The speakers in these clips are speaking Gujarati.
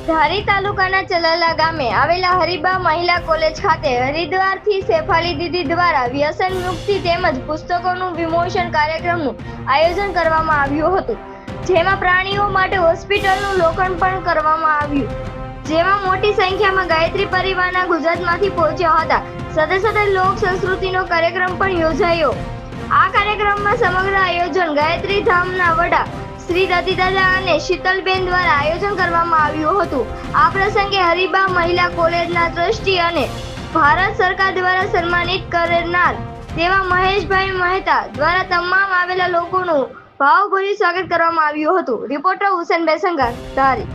ધારી તાલુકાના ચલાલા ગામે આવેલા હરીબા મહિલા કોલેજ ખાતે હરિદ્વારથી શેફાલી દીદી દ્વારા વ્યસન મુક્તિ તેમજ પુસ્તકોનું વિમોચન કાર્યક્રમનું આયોજન કરવામાં આવ્યું હતું, જેમાં પ્રાણીઓ માટે હોસ્પિટલનું લોકાર્પણ કરવામાં આવ્યું, જેમાં મોટી સંખ્યામાં ગાયત્રી પરિવારના ગુજરાતમાંથી પહોંચ્યા હતા. સાથે સાથે લોક સંસ્કૃતિનો કાર્યક્રમ પણ યોજાયો. આ કાર્યક્રમમાં સમગ્ર આયોજન ગાયત્રી ધામના વડા શ્રી દત્તીદાદા અને શીતલબેન દ્વારા આયોજન કરવામાં આવ્યું હતું. આ પ્રસંગે હરીબા મહિલા કોલેજના ટ્રસ્ટી અને ભારત સરકાર દ્વારા સન્માનિત કરનાર તેવા મહેશભાઈ મહેતા દ્વારા તમામ આવેલા લોકોનું ભાવભર્યું સ્વાગત કરવામાં આવ્યું હતું. રિપોર્ટર હુસેનભાઈ સંઘાર, ધારી.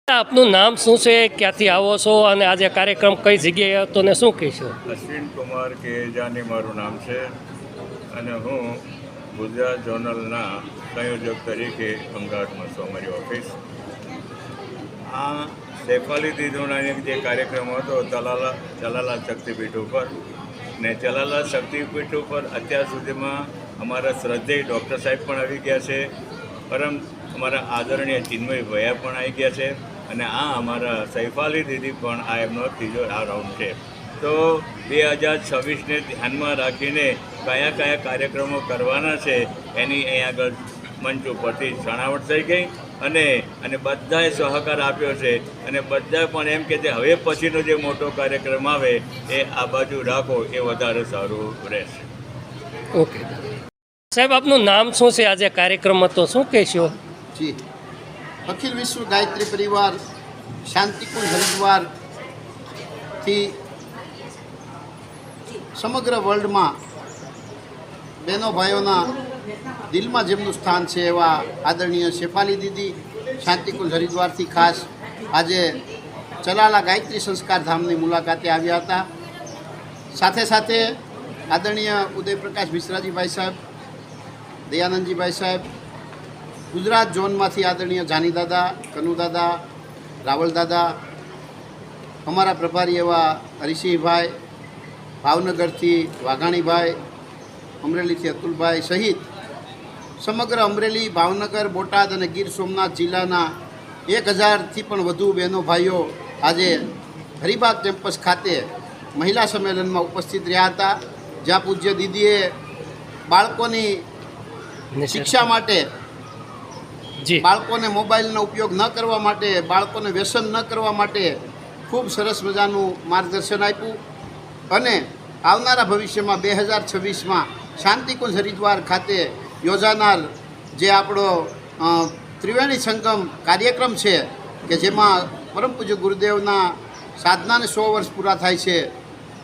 આપનું નામ શું છે, ક્યાંથી આવો છો અને આજે કાર્યક્રમ કઈ જગ્યાએ હતો ને શું કહીશું? અશ્વિન કુમાર કેજાની મારું નામ છે અને હું ગુજરાત જોનલના સંયોજક તરીકે અમદાવાદમાં છું, અમારી ઓફિસ. આ શેફાલી દીદીનો જે કાર્યક્રમ હતો ચલાલા શક્તિપીઠ ઉપર ને ચલાલા શક્તિપીઠ ઉપર અત્યાર સુધીમાં અમારા શ્રદ્ધેય ડૉક્ટર સાહેબ પણ આવી ગયા છે, પરમ અમારા આદરણીય ચિન્મય ભૈયા પણ આવી ગયા છે અને આ અમારા શેફાલી દીદી પણ આ એમનો ત્રીજો રાઉન્ડ છે. તો 2026ને ધ્યાનમાં રાખીને કયા કયા કાર્યક્રમો કરવાના છે એની અહીં આગળ મંચ ઉપરથી જણાવટ થઈ ગઈ અને બધાએ સહકાર આપ્યો છે અને બધા પણ એમ કે હવે પછીનો જે મોટો કાર્યક્રમ આવે એ આ બાજુ રાખો એ વધારે સારું રહેશે. ઓકે. સાહેબ આપનું નામ શું છે? આજે કાર્યક્રમ હતો, શું કહેશો? જી, અખિલ વિશ્વ ગાયત્રી પરિવાર શાંતિકુંજ હરિદ્વારથી સમગ્ર વર્લ્ડમાં બહેનો ભાઈઓના દિલમાં જેમનું સ્થાન છે એવા આદરણીય શેફાલી દીદી શાંતિકુંજ હરિદ્વારથી ખાસ આજે ચલાલા ગાયત્રી સંસ્કાર ધામની મુલાકાતે આવ્યા હતા. સાથે સાથે આદરણીય ઉદયપ્રકાશ મિશ્રાજીભાઈ સાહેબ, દયાનંદજીભાઈ સાહેબ, ગુજરાત ઝોનમાંથી આદરણીય જાની દાદા, કનુ દાદા, રાવલ દાદા, અમારા પ્રભારી એવા હરિસિંહભાઈ, ભાવનગરથી વાઘાણીભાઈ, અમરેલીથી અતુલભાઈ સહિત સમગ્ર અમરેલી, ભાવનગર, બોટાદ અને ગીર સોમનાથ જિલ્લાના 1000થી પણ વધુ બહેનો ભાઈઓ આજે હરિબાગ કેમ્પસ ખાતે મહિલા સંમેલનમાં ઉપસ્થિત રહ્યા હતા, જ્યાં પૂજ્ય દીદીએ બાળકોની શિક્ષા માટે, જી, બાળકોને મોબાઈલનો ઉપયોગ ન કરવા માટે, બાળકોને વ્યસન ન કરવા માટે ખૂબ સરસ મજાનું માર્ગદર્શન આપ્યું. અને આવનારા ભવિષ્યમાં 2026માં શાંતિકુંજ હરિદ્વાર ખાતે યોજાનાર જે આપણો ત્રિવેણી સંગમ કાર્યક્રમ છે કે જેમાં પરમ પૂજ્ય ગુરુદેવના સાધનાને 100 વર્ષ પૂરા થાય છે,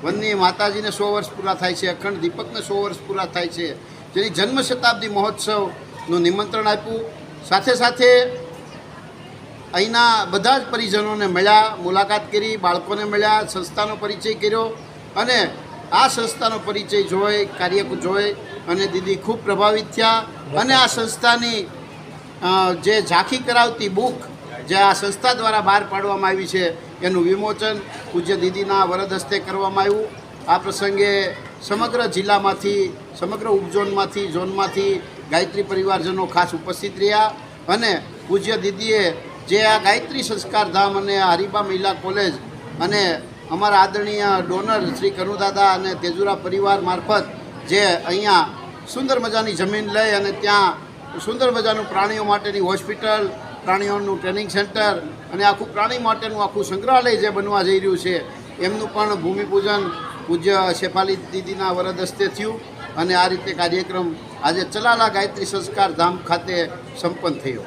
વનની માતાજીને 100 વર્ષ પૂરા થાય છે, અખંડ દીપકને 100 વર્ષ પૂરા થાય છે, જેની જન્મ શતાબ્દી મહોત્સવનું નિમંત્રણ આપ્યું. સાથે સાથે અહીંના બધા જ પરિજનોને મળ્યા, મુલાકાત કરી, બાળકોને મળ્યા, સંસ્થાનો પરિચય કર્યો અને આ સંસ્થાનો પરિચય જોઈ, કાર્ય જોઈ અને દીદી ખૂબ પ્રભાવિત થયા. અને આ સંસ્થાની જે ઝાંખી કરાવતી બુક જે આ સંસ્થા દ્વારા બહાર પાડવામાં આવી છે એનું વિમોચન પૂજ્ય દીદીના વરદ હસ્તે કરવામાં આવ્યું. આ પ્રસંગે સમગ્ર જિલ્લામાંથી, સમગ્ર ઝોનમાંથી ગાયત્રી પરિવારજનો ખાસ ઉપસ્થિત રહ્યા અને પૂજ્ય દીદીએ જે આ ગાયત્રી સંસ્કાર ધામ અને હરિબા મહિલા કોલેજ અને અમારા આદરણીય ડોનર શ્રી કનુદાદા અને તેજુરા પરિવાર મારફત જે અહીંયા સુંદર મજાની જમીન લઈ અને ત્યાં સુંદર મજાનું પ્રાણીઓ માટેની હોસ્પિટલ, પ્રાણીઓનું ટ્રેનિંગ સેન્ટર અને આખું પ્રાણી માટેનું આખું સંગ્રહાલય જે બનવા જઈ રહ્યું છે એમનું પણ ભૂમિપૂજન પૂજ્ય શેફાલી દીદીના વરદ હસ્તે થયું. અને આ રીતે કાર્યક્રમ આજે ચલાલા ગાયત્રી સંસ્કાર ધામ ખાતે સંપન્ન થયો.